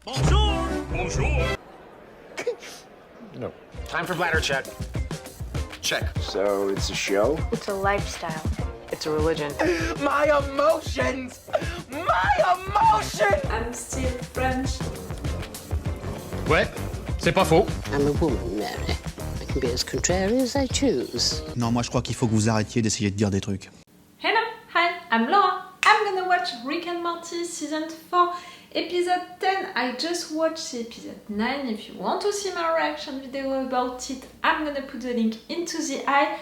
Bonjour! Bonjour! No. Time for bladder check. Check. So it's a show? It's a lifestyle. It's a religion. My emotions! My emotions! I'm still French. Ouais, c'est pas faux. I'm a woman, Mary. I can be as contrary as I choose. Non, moi je crois qu'il faut que vous arrêtiez d'essayer de dire des trucs. Hello, hi, I'm Laura. I'm gonna watch Rick and Morty season 4, episode 10. I just watched episode 9. If you want to see my reaction video about it, I'm gonna put the link into the eye.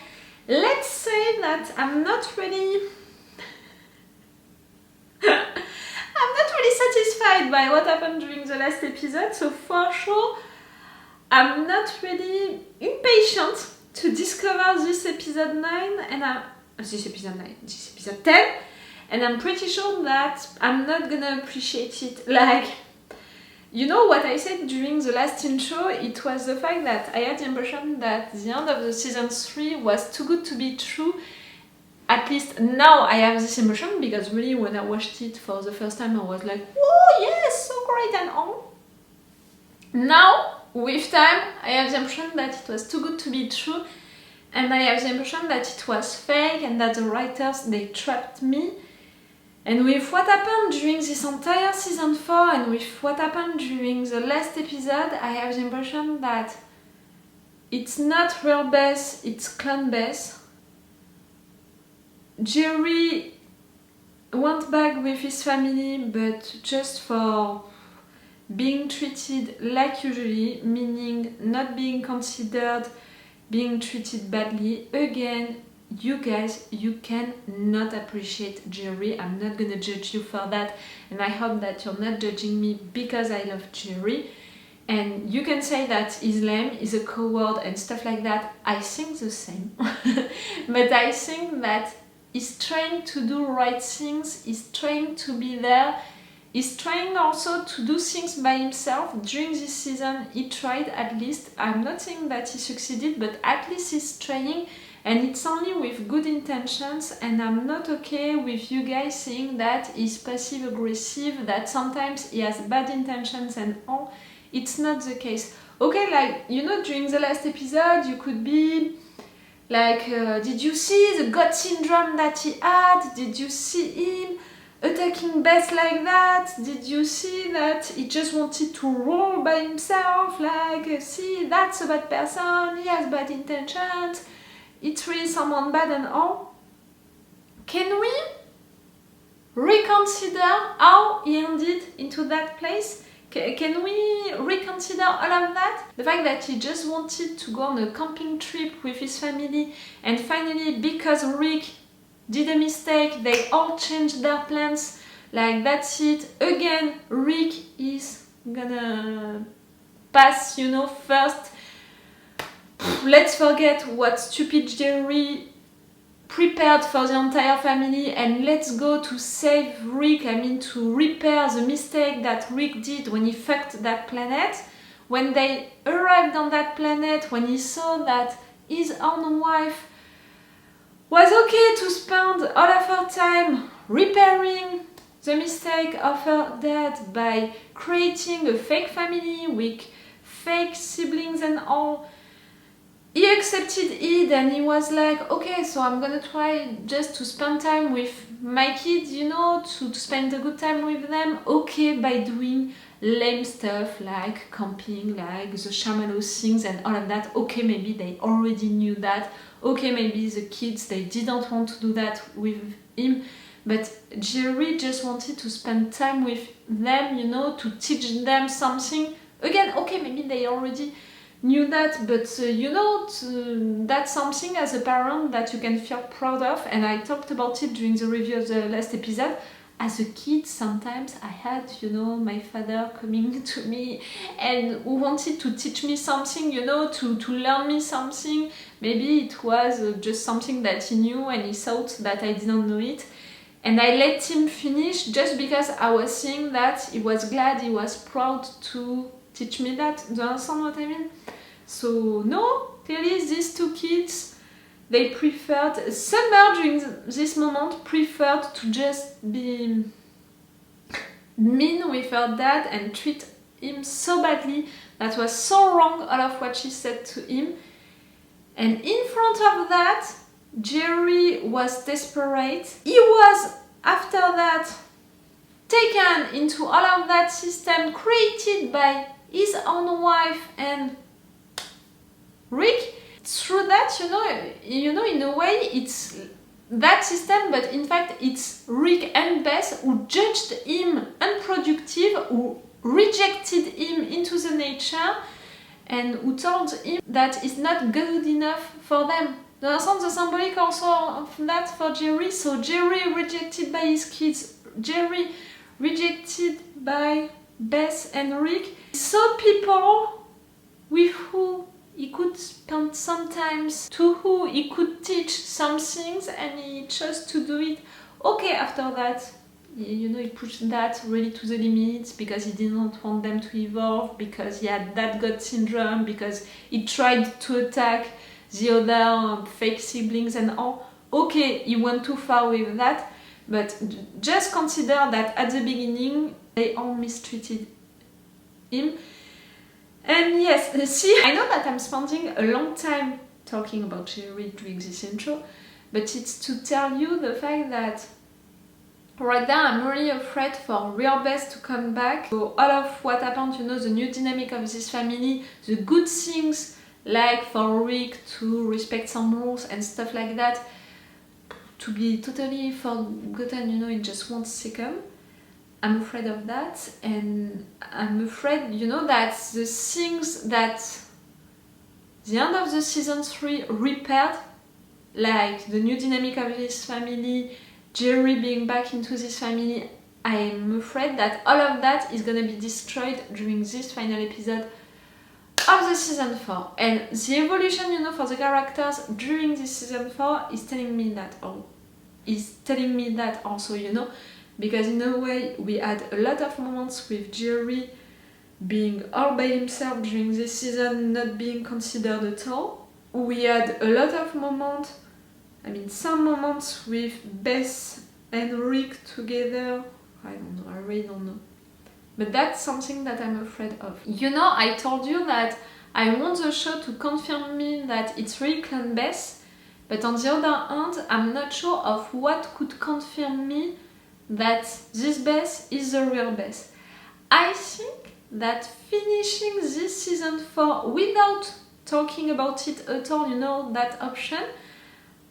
Let's say that I'm not really satisfied by what happened during the last episode, so for sure I'm not really impatient to discover this episode 9 and this episode 10, and I'm pretty sure that I'm not gonna appreciate it. Like, you know what I said during the last intro, it was the fact that I had the impression that the end of the season 3 was too good to be true. At least now I have this impression, because really when I watched it for the first time I was like, whoa, yes, so great and all. Now, with time, I have the impression that it was too good to be true, and I have the impression that it was fake and that the writers, they trapped me. And with what happened during this entire season 4 and with what happened during the last episode, I have the impression that it's not real Beth, it's Clone Beth. Jerri went back with his family, but just for being treated like usually, meaning not being considered, being treated badly. Again, you guys, you cannot appreciate Jerri. I'm not gonna judge you for that, and I hope that you're not judging me because I love Jerri. And you can say that he's lame, he's a coward and stuff like that. I think the same. But I think that he's trying to do right things, he's trying to be there, he's trying also to do things by himself. During this season, he tried at least. I'm not saying that he succeeded, but at least he's trying, and it's only with good intentions, and I'm not okay with you guys saying that he's passive-aggressive, that sometimes he has bad intentions and all. It's not the case. Okay, like, you know, during the last episode, you could be like, did you see the God syndrome that he had? Did you see him attacking Beth like that? Did you see that he just wanted to roll by himself? Like, see, that's a bad person, he has bad intentions, it's really someone bad and all. Can we reconsider how he ended into that place? Can we reconsider all of that? The fact that he just wanted to go on a camping trip with his family, and finally, because Rick did a mistake, they all changed their plans. Like, that's it. Again, Rick is gonna pass, you know, first. Let's forget what stupid Jerri prepared for the entire family, and let's go to save Rick. I mean, to repair the mistake that Rick did when he fucked that planet. When they arrived on that planet, when he saw that his own wife was okay to spend all of her time repairing the mistake of her dad by creating a fake family with fake siblings and all. He accepted it, and he was like, okay, so I'm gonna try just to spend time with my kids, you know, to spend a good time with them. Okay, by doing lame stuff like camping, like the Shyamalan things and all of that. Okay, maybe they already knew that. Okay, maybe the kids, they didn't want to do that with him. But Jerri just wanted to spend time with them, you know, to teach them something. Again, okay, maybe they already knew that, but you know, that's something as a parent that you can feel proud of, and I talked about it during the review of the last episode. As a kid, sometimes I had, you know, my father coming to me and who wanted to teach me something, you know, to learn me something. Maybe it was just something that he knew and he thought that I didn't know it. And I let him finish just because I was seeing that he was glad, he was proud to teach me that. Do you understand what I mean? So no, clearly these two kids, they preferred, Summer during this moment preferred to just be mean with her dad and treat him so badly. That was so wrong, all of what she said to him. And in front of that, Jerri was desperate. He was, after that, taken into all of that system created by his own wife and Rick. Through that, you know, in a way, it's that system, but in fact, it's Rick and Beth who judged him unproductive, who rejected him into the nature, and who told him that it's not good enough for them. Do you understand the symbolic also of that for Jerri? So Jerri rejected by his kids, Jerri rejected by Beth and Rick. So people with who he could spend some time, to who he could teach some things, and he chose to do it. Okay, after that, you know, he pushed that really to the limits because he didn't want them to evolve, because he had that God syndrome, because he tried to attack the other fake siblings and all. Okay, he went too far with that, but just consider that at the beginning they all mistreated him. And yes, see, I know that I'm spending a long time talking about Jerri during this intro, but it's to tell you the fact that right now I'm really afraid for real Beth to come back. So all of what happened, you know, the new dynamic of this family, the good things like for Rick to respect some rules and stuff like that, to be totally forgotten, you know, in just 1 second. I'm afraid of that, and I'm afraid, you know, that the things that the end of the season 3 repaired, like the new dynamic of this family, Jerri being back into this family, I'm afraid that all of that is gonna be destroyed during this final episode of the season 4. And the evolution, you know, for the characters during this season 4 is telling me that also, you know, because in a way we had a lot of moments with Jerri being all by himself during this season, not being considered at all. We had a lot of moments, I mean some moments with Beth and Rick together. I don't know, I really don't know. But that's something that I'm afraid of. You know, I told you that I want the show to confirm me that it's really Clone Beth, but on the other hand, I'm not sure of what could confirm me that this Beth is the real Beth. I think that finishing this season 4 without talking about it at all, you know, that option,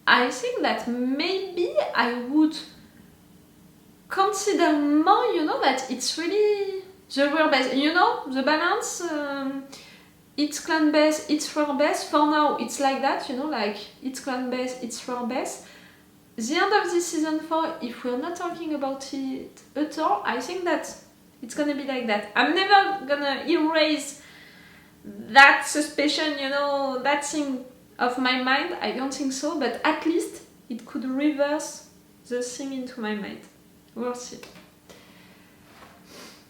I think that maybe I would consider more, you know, that it's really the real Beth. You know, the balance, it's Clone Beth, it's real Beth. For now, it's like that, you know, like it's Clone Beth, it's real Beth. The end of this season 4, if we're not talking about it at all, I think that it's gonna be like that. I'm never gonna erase that suspicion, you know, that thing of my mind. I don't think so, but at least it could reverse the thing into my mind. We'll see.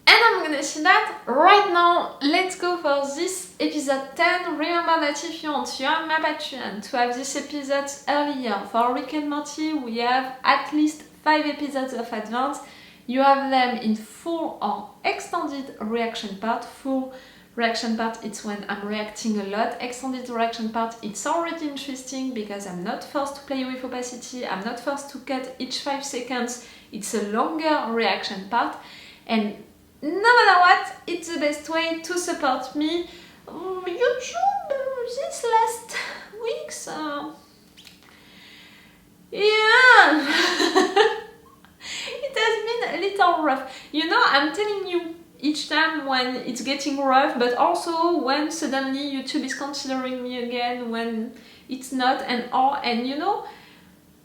And I'm gonna see that right now. Let's go for this episode 10. Remember that if you want, you are my Patreon to have these episodes earlier. For Rick and Morty, we have at least 5 episodes of advance. You have them in full or extended reaction part. Full reaction part, it's when I'm reacting a lot. Extended reaction part, it's already interesting because I'm not forced to play with opacity. I'm not forced to cut each 5 seconds. It's a longer reaction part. And no matter what, it's the best way to support me. YouTube this last weeks, yeah, it has been a little rough. You know, I'm telling you each time when it's getting rough, but also when suddenly YouTube is considering me again, when it's not, and all, and you know,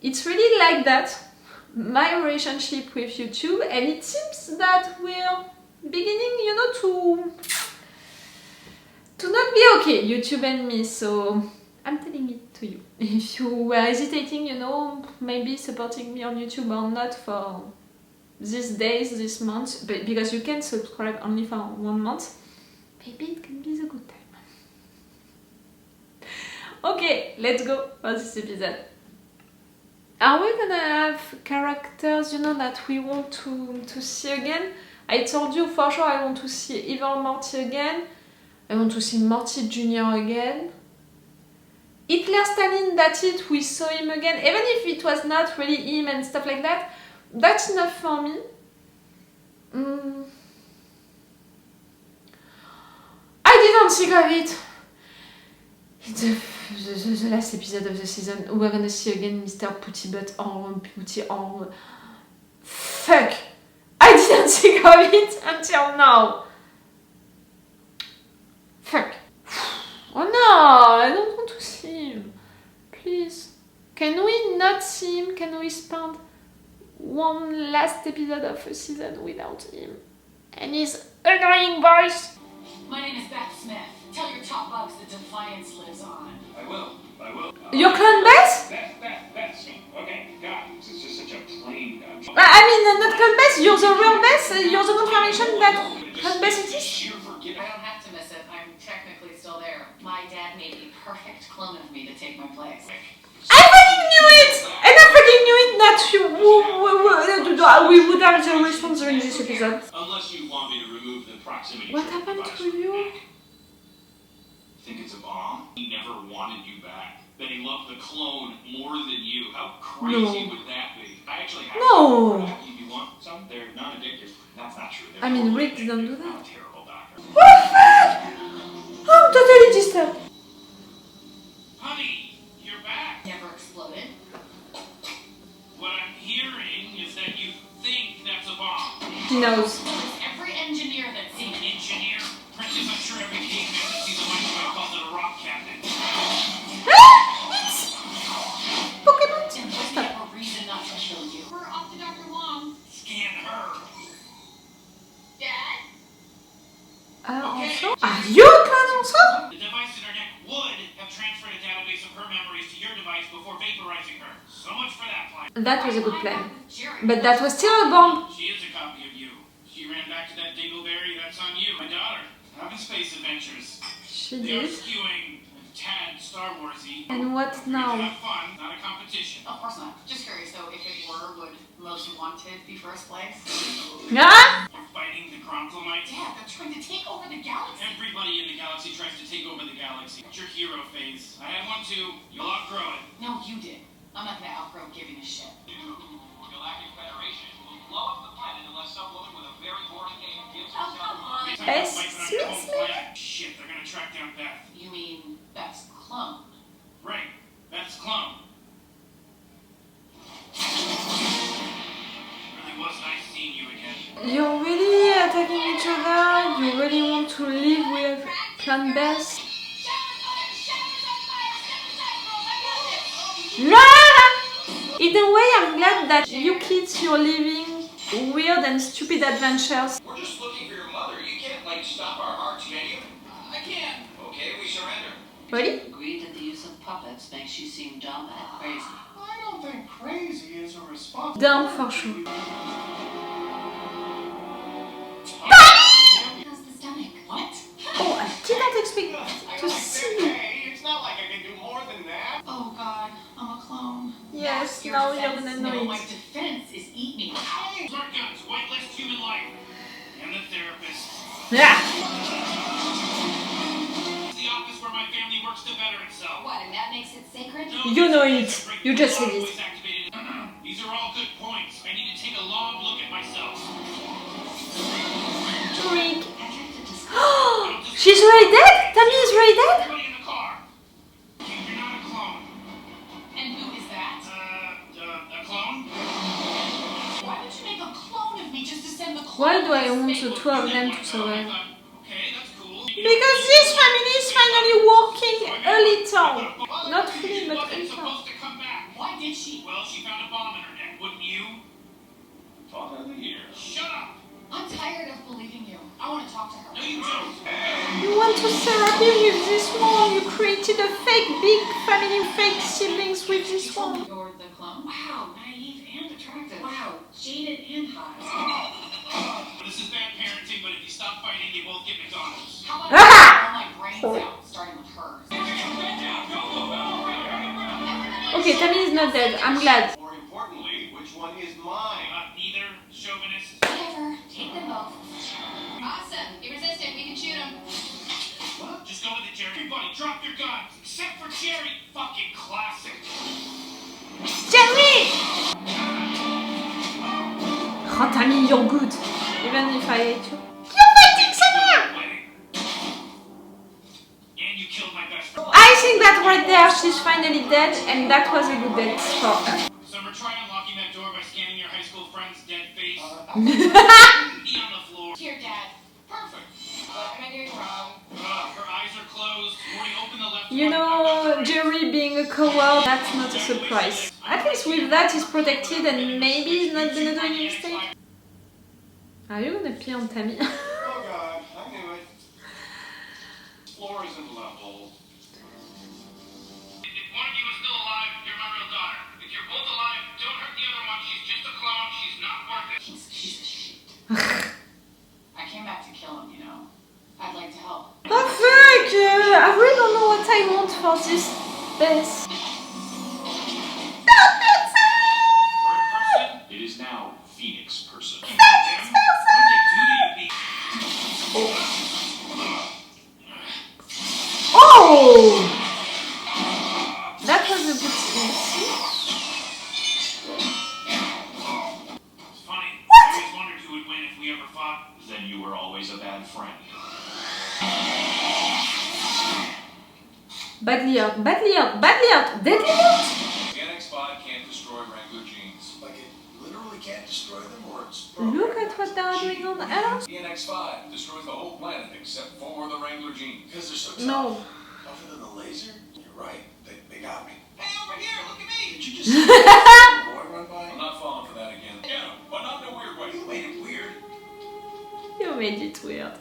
it's really like that, my relationship with YouTube, and it seems that we're beginning, you know, to not be okay, YouTube and me, so I'm telling it to you. If you were hesitating, you know, maybe supporting me on YouTube or not for these days, this month, but because you can subscribe only for 1 month, maybe it can be the good time. Okay, let's go for this episode. Are we gonna have characters, you know, that we want to see again? I told you for sure I want to see either Morty again. I want to see Morty Jr. again. Hitler Stalin, that's it, we saw him again. Even if it was not really him and stuff like that, that's enough for me. I didn't think of it. It's the last episode of the season. We're gonna see again Mr. Putty Butt on Putty on. Fuck! I didn't think of it until now. Fuck. Oh no, I don't want to see him. Please. Can we not see him? Can we spend one last episode of a season without him? And his annoying voice. My name is Beth Smith. Tell your top bugs that Defiance lives on. I will. Your Clone Beth? Beth. Okay, God, it's just such a plain... I mean, not Clone Beth, you're the real Beth? You're the confirmation that Clone Beth exists? I don't have to miss it. I'm technically still there. My dad made a perfect clone of me to take my place. I fucking knew it! And I fucking knew it that we would have the response during this episode. Unless you want me to remove the proximity... What happened to you? Think it's a bomb? He never wanted you back. That he loved the clone more than you. How crazy would that be? I actually have No! some. If you want some, they're non-addictive. That's not true. I mean, Rick didn't do that. I'm a terrible doctor. I'm totally disturbed. Honey, you're back. Never exploded. What I'm hearing is that you think that's a bomb. He knows. Every engineer that's seen An engineer? Princess, I'm sure every caveman that sees a microwave calls it a rock cabinet. Pokemon? and we have a reason not to kill you. We're off to Dr. Wong. Scan her. Dad? Also? Are you a clone also? The device in her neck would have transferred a database of her memories to your device before vaporizing her. So much for that plan. That was a good plan. Jerri. But that was still a bomb. She is a copy of you. She ran back to that dingleberry. That's on you. My daughter. Having space adventures. She They are did. skewing a tad Star Warsy. And what We're now? to have fun, not a competition. Of course not. Just curious though, if it were, would Most Wanted be first place? Ah! We're fighting the Chroniclemites. Dad, they're trying to take over the galaxy. Everybody in the galaxy tries to take over the galaxy. It's your hero phase. I had one too. You'll outgrow it. No, you did. I'm not gonna outgrow giving a shit. Galactic Federation will blow up the planet unless some woman with a very boring name gives Oh, come on. Excuse me? Shit, they're gonna track down Beth. You mean Beth's clone? Right, Beth's clone. Really was nice seeing you again. You're really attacking each other? You really want to live with Clone Beth? No! In a way, I'm glad that you kids, you're living weird and stupid adventures. We're just looking for your mother. You can't, stop our hearts, can you? I can't. Okay, we surrender. Really? Agreed that the use of puppets makes you seem dumb and crazy. I don't think crazy is a response. Dumb for sure. How's the stomach? What? Oh, I didn't expect to see you. Hey, it's not like I can do more than that. Oh god, I'm a clone. Yes, Your now you're defense? gonna No, know my it. defense is eat me. Smart guns, whitelist human life. And the therapist. Yeah. It's the office where my family works to better itself. What, and that makes it sacred? No, You know it. it's breaking You just the said it. voice activated. These are all good points. I need to take a long look at myself. Rick. I'd like to discuss. She's already dead? Tammy is already dead? Everybody in the car. You're not a clone. And who is that? A clone? Why would you make a clone of me just to send the clone? Why do I to want space? the two of them to survive? Okay, that's cool. Because this family is finally working a little. Not fully, but a Wasn't little. supposed to come back. Why did she? Well, she found a bomb in her neck, wouldn't you? Talk of the year. Shut up! I'm tired of believing you. I want to talk to her. No, you don't. You want to therapy with this one? You created a fake big family, fake siblings with this one. You're the clone? Wow, naive and attractive. Wow, jaded and hot. This is bad parenting, but if you stop fighting, you both get McDonald's. How about I blow my brains out, starting with hers? Okay, Tammy is not dead. I'm glad. More importantly, which one is mine? Neither. Chauvinist. Whatever, take them both. Jerri, fucking classic. Jerri! Oh, Tammy, you're good. Even if I hate you. You're fighting somewhere! And you killed my best friend. I think that right there, she's finally dead, and that was a good death for her. Summer, try unlocking that door by scanning your high school friend's dead face. Pee on the floor. Here, Dad. Perfect. What am I doing wrong? Her eyes are closed. Morty, open the left You one. know, Jerri being a coward, that's not a surprise. At least with that, he's protected and maybe he's not gonna do any mistake. Are you gonna pee on Tammy? Oh God, I knew it. Floor isn't level. If one of you is still alive, you're my real daughter. If you're both alive, don't hurt the other one. She's just a clone. She's not worth it. He's a shit. I came back to kill him, you know. I'd like to help. Oh fuck! I really don't know what I want for this best. It is now Phoenix person. Oh! That was a good scene. It's funny. I always wondered who would win if we ever fought. Then you were always a bad friend. Badly out, badly out, badly out, deadly out! The NX-5 can't destroy Wrangler genes. Like it literally can't destroy them, or it's Look at what they are doing on Earth. The NX-5 destroys the whole planet except for the Wrangler genes. Because they're so tough. No. Tougher than the laser? You're right. They got me. Hey, over here, look at me! Did you just see the boy run by? I'm not falling for that again. Yeah, but not in a weird way. You made it weird. You made it weird.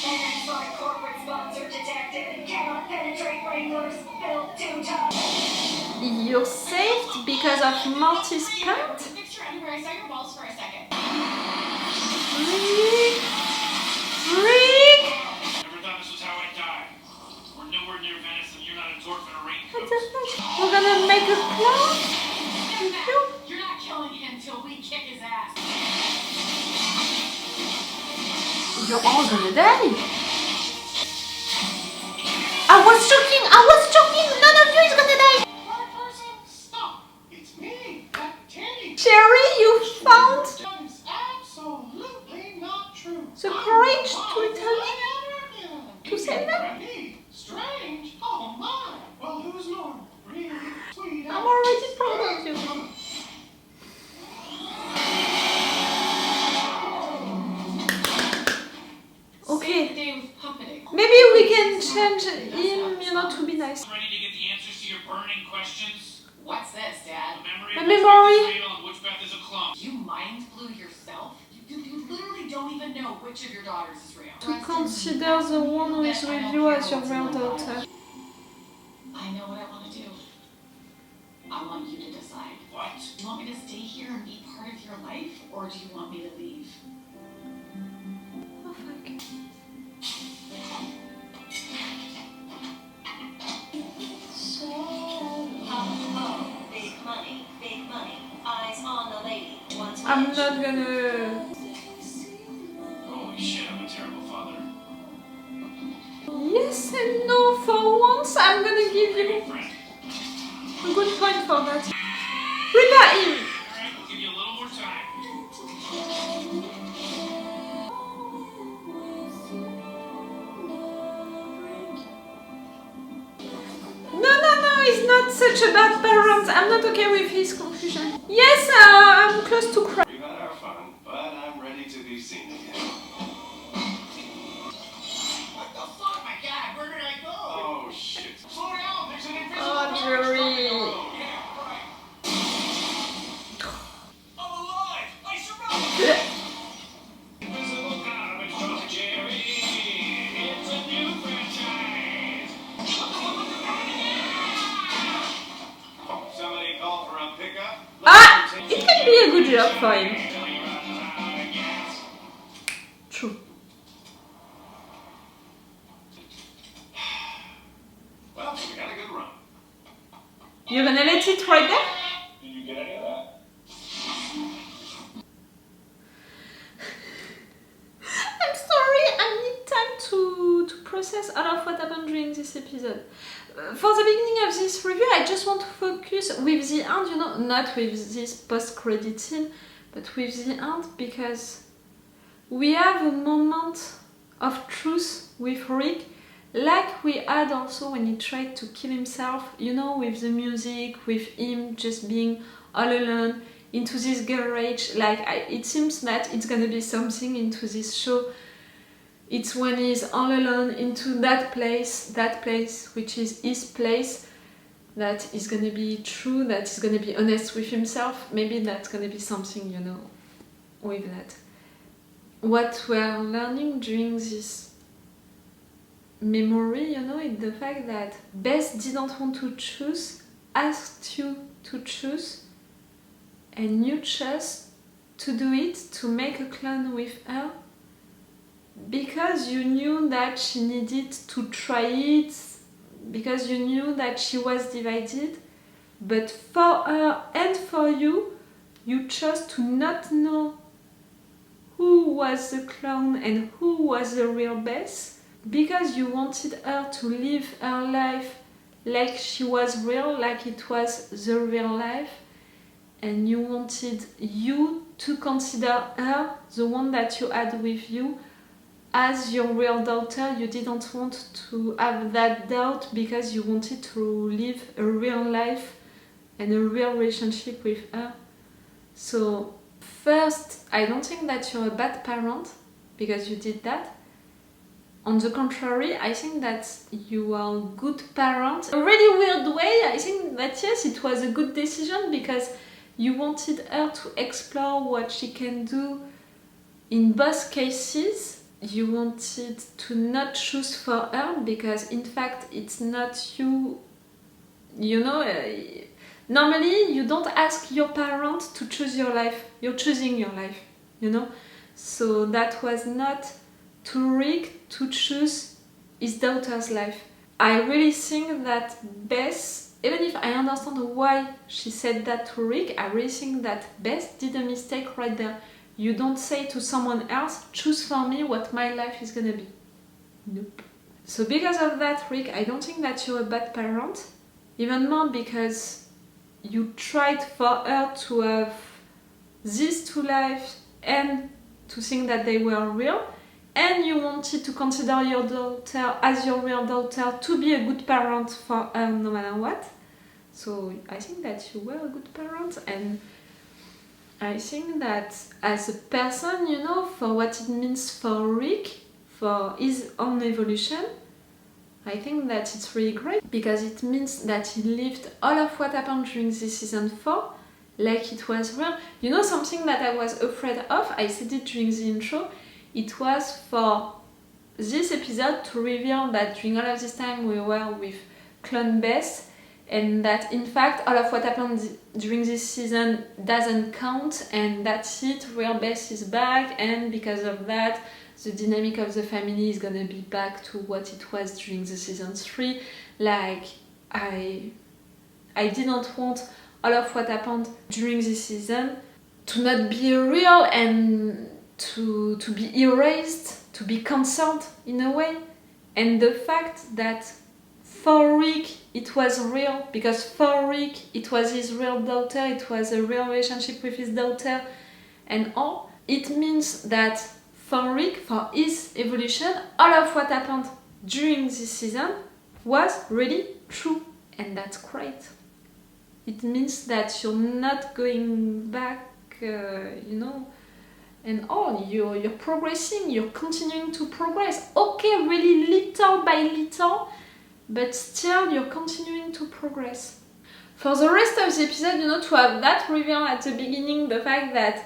NX-5 corporate sponsor detected. Cannot penetrate Wranglers. Built too tough. You're saved because of Morty's plant? Fix your underwear. I saw your balls for a second. Freak! Freak! Never thought this was how I'd die. We're nowhere near Venice and you're not a dwarf in a What raincoat. the fuck? We're gonna make a clown? Step back. You're not killing him till we kick his ass. You're all gonna die. I was joking, none of you is gonna die. Right person, stop. It's me, that Tammy. Jerri, you found That is absolutely not true. the courage to tell me, to say that. Me? Strange? Oh my! Well, who's normal? Really sweet. I'm already proud of you. Okay, maybe we can change him, you know, to be nice. Ready to get the answers to your burning questions? What's this, Dad? The My memory memory. of which Beth is real and which Beth is a clone. You mind blew yourself? You literally don't even know which of your daughters is real. To consider the one who is with you as your real daughter. I know what I want to do. I want you to decide. What? Do you want me to stay here and be part of your life, or do you want me to leave? Oh fuck. Big money, big money. Eyes on the lady. I'm not gonna... Holy shit, I'm a terrible father. Yes and no, for once I'm gonna give you Friend. a good point for that. Prepare him! Alright, we'll give you a little more time. No, he's not such a bad parent. I'm not okay with his conclusion. Yes, I'm close to cry. We've had our fun, but I'm ready to be seen again. What the fuck? My God, where did I go? Oh shit. Slow down, there's an invisible Oh, car Jerri. stuck in the road. Yeah, right. I'm alive! I survived! Invisible car which goes to Jerri. It's a new franchise. Somebody call for a pickup? Ah! It can be a good job for him. True. Well, we had a good run. You're gonna let it right there? Did you get any of that? I'm sorry, I need time to process process all of what happened during this episode. For the beginning of this review, I just want to focus with the end, you know, not with this post-credit scene, but with the end, because we have a moment of truth with Rick, like we had also when he tried to kill himself, you know, with the music, with him just being all alone into this garage. Like, it seems that it's gonna be something into this show. It's when he's all alone into that place which is his place, that is gonna be true, that is gonna be honest with himself. Maybe that's gonna be something, you know, with that. What we're learning during this memory, you know, is the fact that Beth didn't want to choose, asked you to choose, and you chose to do it, to make a clone with her, because you knew that she needed to try it, because you knew that she was divided. But for her and for you, you chose to not know who was the clone and who was the real Beth, because you wanted her to live her life like she was real, like it was the real life, and you wanted you to consider her, the one that you had with you, as your real daughter. You didn't want to have that doubt, because you wanted to live a real life and a real relationship with her. So first, I don't think that you're a bad parent because you did that. On the contrary, I think that you are a good parent. In a really weird way, I think that yes, it was a good decision, because you wanted her to explore what she can do in both cases. You wanted to not choose for her, because in fact it's not you, you know, normally you don't ask your parent to choose your life, you're choosing your life, you know. So that was not to Rick to choose his daughter's life. I really think that Beth, even if I understand why she said that to Rick, I really think that Beth did a mistake right there. You don't say to someone else, choose for me what my life is gonna be. Nope. So because of that, Rick, I don't think that you're a bad parent. Even more because you tried for her to have these two lives and to think that they were real. And you wanted to consider your daughter as your real daughter, to be a good parent for her no matter what. So I think that you were a good parent, and I think that as a person, you know, for what it means for Rick, for his own evolution, I think that it's really great, because it means that he lived all of what happened during this season 4 like it was real. You know, something that I was afraid of, I said it during the intro, it was for this episode to reveal that during all of this time we were with Clone Beth, and that in fact all of what happened during this season doesn't count, and that's it, real Beth is back, and because of that the dynamic of the family is gonna be back to what it was during the season 3. Like, I didn't want all of what happened during this season to not be real and to be erased, to be cancelled in a way. And the fact that for Rick it was real, because for Rick it was his real daughter, it was a real relationship with his daughter and all, it means that for Rick, for his evolution, all of what happened during this season was really true, and that's great. It means that you're not going back, you know, and all, you're progressing, you're continuing to progress. Okay, really little by little, but still you're continuing to progress. For the rest of the episode, you know, to have that reveal at the beginning, the fact that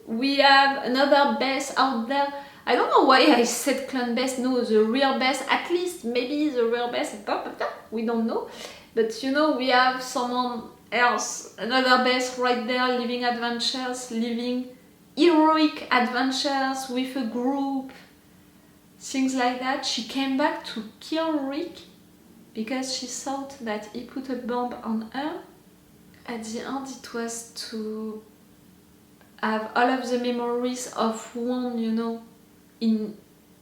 we have another Beth out there. I don't know why I said Clone Beth, no, the real Beth, at least maybe the real Beth, we don't know. But you know, we have someone else, another Beth right there, living adventures, living heroic adventures with a group, things like that. She came back to kill Rick because she thought that he put a bomb on her. At the end it was to have all of the memories of one, you know, in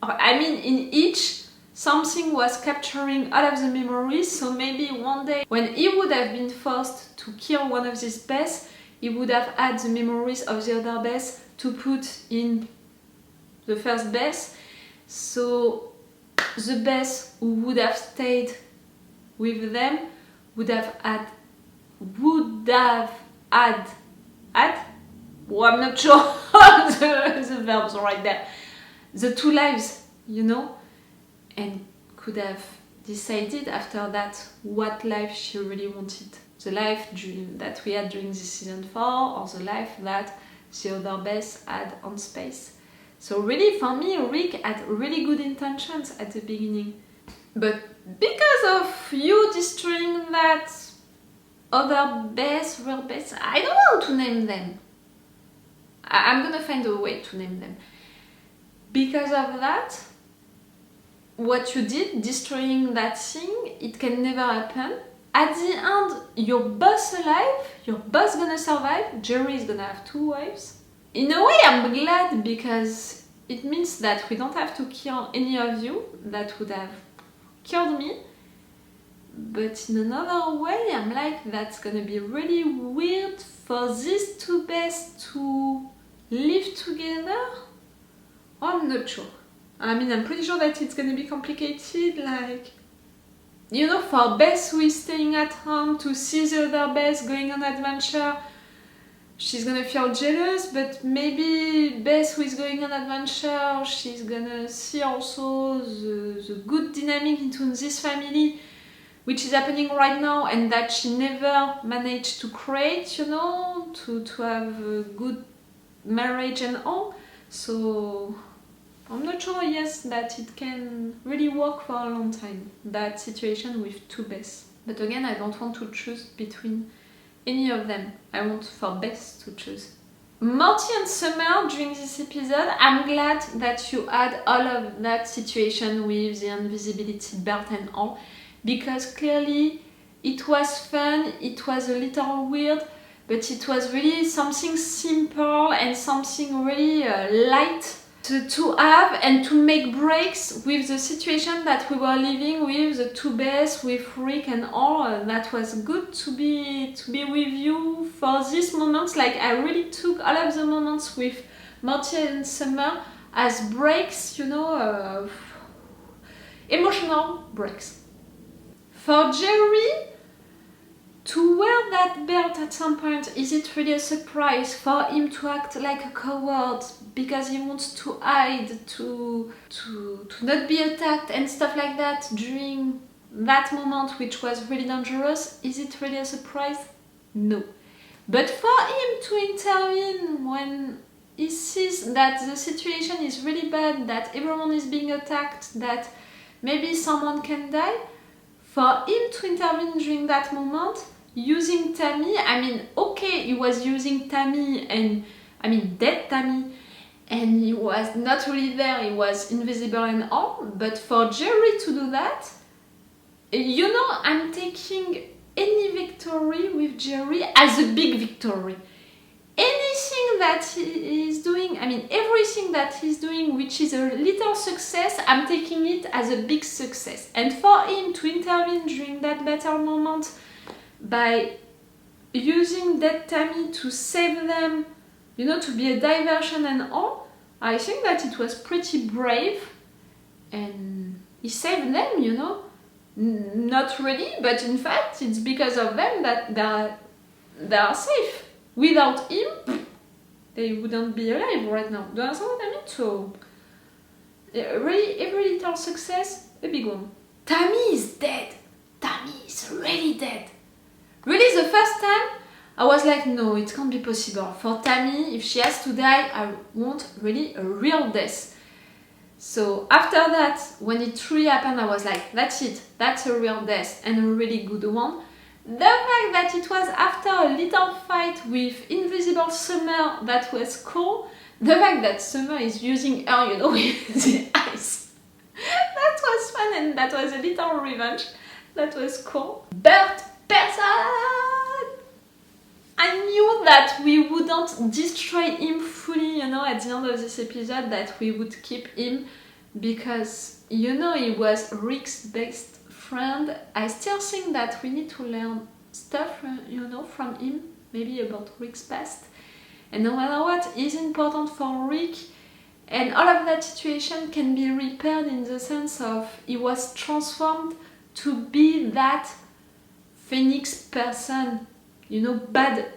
each, something was capturing all of the memories, so maybe one day when he would have been forced to kill one of these Beths, he would have had the memories of the other Beths to put in the first Beth. So the Beth who would have stayed with them would have had well, I'm not sure the verbs right there, the two lives, you know, and could have decided after that what life she really wanted. The life that we had during this season 4, or the life that the other Beth had on space. So really, for me, Rick had really good intentions at the beginning. But because of you destroying that other Beth, real Beth, I don't know how to name them. I'm gonna find a way to name them. Because of that, what you did, destroying that thing, it can never happen. At the end, your boss alive, your boss gonna survive, Jerri is gonna have 2 wives. In a way, I'm glad, because it means that we don't have to kill any of you that would have killed me. But in another way, I'm like, that's gonna be really weird for these 2 Beths to live together. I'm not sure. I mean, I'm pretty sure that it's gonna be complicated, like, you know, for Beth who is staying at home to see the other Beth going on adventure, she's gonna feel jealous, but maybe Beth who is going on adventure, she's gonna see also the good dynamic into this family, which is happening right now, and that she never managed to create, you know, to have a good marriage and all. So I'm not sure, yes, that it can really work for a long time, that situation with 2 Beths. But again, I don't want to choose between any of them. I want for Beth to choose. Morty and Summer during this episode, I'm glad that you had all of that situation with the invisibility belt and all, because clearly it was fun, it was a little weird, but it was really something simple and something really light to have and to make breaks with the situation that we were living with, the 2 Beths, with Rick and all. That was good to be with you for these moments. Like, I really took all of the moments with Morty and Summer as breaks, you know, emotional breaks. For Jerri, to wear that belt at some point, is it really a surprise for him to act like a coward because he wants to hide, to not be attacked and stuff like that during that moment, which was really dangerous? Is it really a surprise? No. But for him to intervene when he sees that the situation is really bad, that everyone is being attacked, that maybe someone can die, for him to intervene during that moment, using Tammy, I mean, okay, he was using Tammy, and I mean dead Tammy, and he was not really there, he was invisible and all, but for Jerri to do that, you know, I'm taking any victory with Jerri as a big victory. Anything that he is doing, I mean, everything that he's doing which is a little success, I'm taking it as a big success. And for him to intervene during that battle moment by using dead Tammy to save them, you know, to be a diversion and all, I think that it was pretty brave, and he saved them, you know. Not really, but in fact it's because of them that they are safe. Without him, they wouldn't be alive right now. Do you understand what I mean? So, really, every little success, a big one. Tammy is dead. Tammy is really dead. Really, the first time, I was like, no, it can't be possible. For Tammy, if she has to die, I want really a real death. So after that, when it truly happened, I was like, that's it. That's a real death, and a really good one. The fact that it was after a little fight with Invisible Summer, that was cool. The fact that Summer is using her, you know, with the ice. That was fun, and that was a little revenge. That was cool. But person! I knew that we wouldn't destroy him fully, you know, at the end of this episode, that we would keep him because you know he was Rick's best friend. I still think that we need to learn stuff, you know, from him, maybe about Rick's past. And no matter what is important for Rick, and all of that situation can be repaired in the sense of he was transformed to be that Phoenix person, you know, bad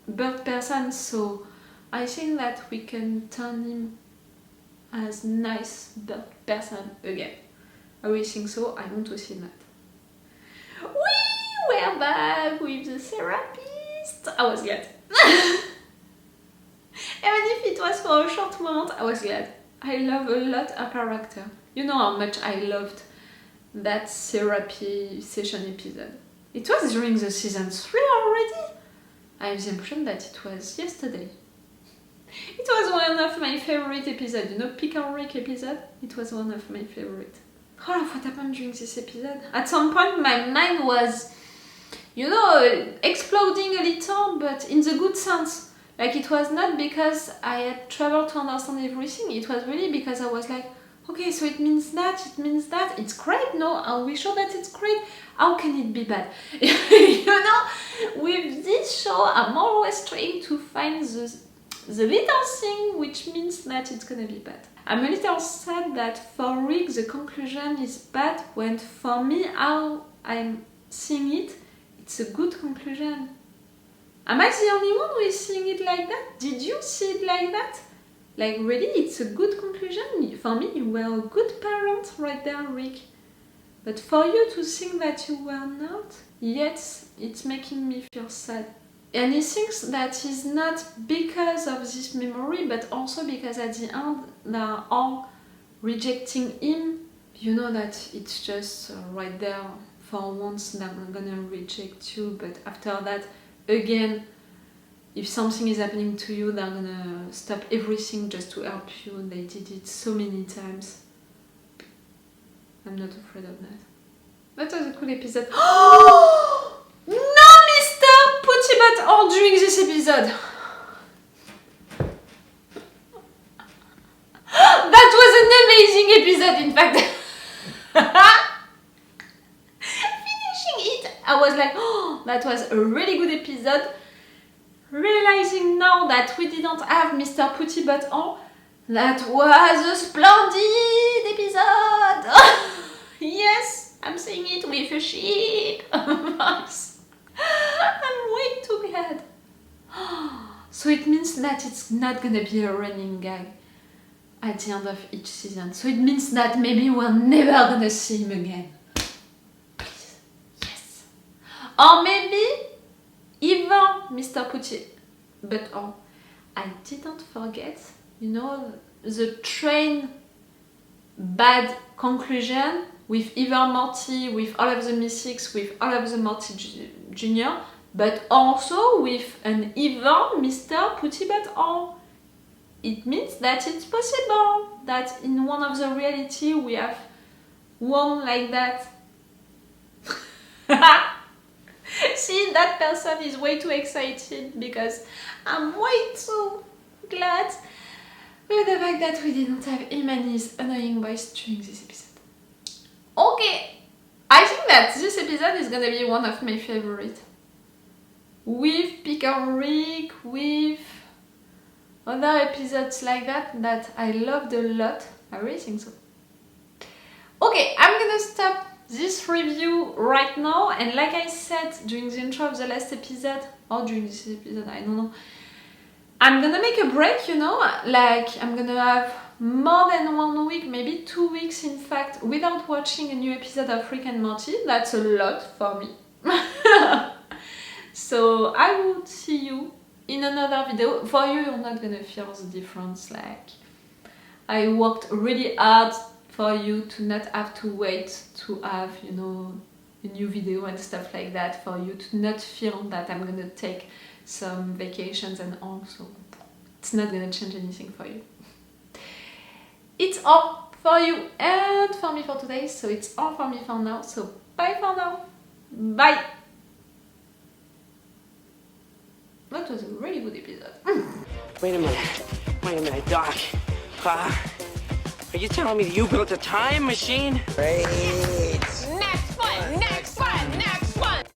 bird person. So I think that we can turn him as nice bird person again. I really think so. I want to see that. We're back with the therapist. I was glad. Even if it was for a short moment, I was glad. I love a lot her character. You know how much I loved that therapy session episode. It was during the season 3 already. I have the impression that it was yesterday. It was one of my favorite episodes. You know, Pick and Rick episode? It was one of my favorite. All of what happened during this episode. At some point my mind was, you know, exploding a little, but in the good sense. Like, it was not because I had trouble to understand everything, it was really because I was like, okay, so it means that, it's great, no? Are we sure that it's great? How can it be bad? You know, with this show, I'm always trying to find the little thing which means that it's gonna be bad. I'm a little sad that for Rick the conclusion is bad, when for me, how I'm seeing it, it's a good conclusion. Am I the only one who is seeing it like that? Did you see it like that? Like, really, it's a good conclusion. For me, you were a good parent right there, Rick. But for you to think that you were not, yet it's making me feel sad. And he thinks that it's not because of this memory, but also because at the end they are all rejecting him. You know that it's just right there, for once they're gonna reject you, but after that, again, if something is happening to you, they're gonna stop everything just to help you. They did it so many times. I'm not afraid of that. That was a cool episode. Oh! No, Mr. Putty Butt during this episode! That was an amazing episode, in fact. Finishing it, I was like, oh, that was a really good episode. Realizing now that we didn't have Mr. Putty Butt on, that was a splendid episode. Yes, I'm saying it with a sheep voice. I'm way too glad. So it means that it's not gonna be a running gag at the end of each season. So it means that maybe we're never gonna see him again. Please. Yes. Or maybe even Mr. Putty Butt on. I didn't forget, you know, the train bad conclusion with either Morty, with all of the Mystics, with all of the Morty Jr., but also with an evil Mr. Putty Butt on. It means that it's possible that in one of the reality we have one like that. See, that person is way too excited because I'm way too glad with the fact that we didn't have him and his annoying voice during this episode. Okay, I think that this episode is gonna be one of my favorite. With Pick and Rick, with other episodes like that I loved a lot. I really think so. Okay, I'm gonna stop this review right now, and like I said during the intro of the last episode, or during this episode, I don't know, I'm gonna make a break, you know, like I'm gonna have more than 1 week, maybe 2 weeks in fact, without watching a new episode of Rick and Morty. That's a lot for me. So I will see you in another video. For you, you're not gonna feel the difference. Like, I worked really hard for you to not have to wait to have, you know, a new video and stuff like that, for you to not feel that I'm gonna take some vacations and all, so it's not gonna change anything for you. It's all for you and for me for today, so it's all for me for now, so bye for now. Bye! That was a really good episode. Wait a minute, Doc. Are you telling me you built a time machine? Hey.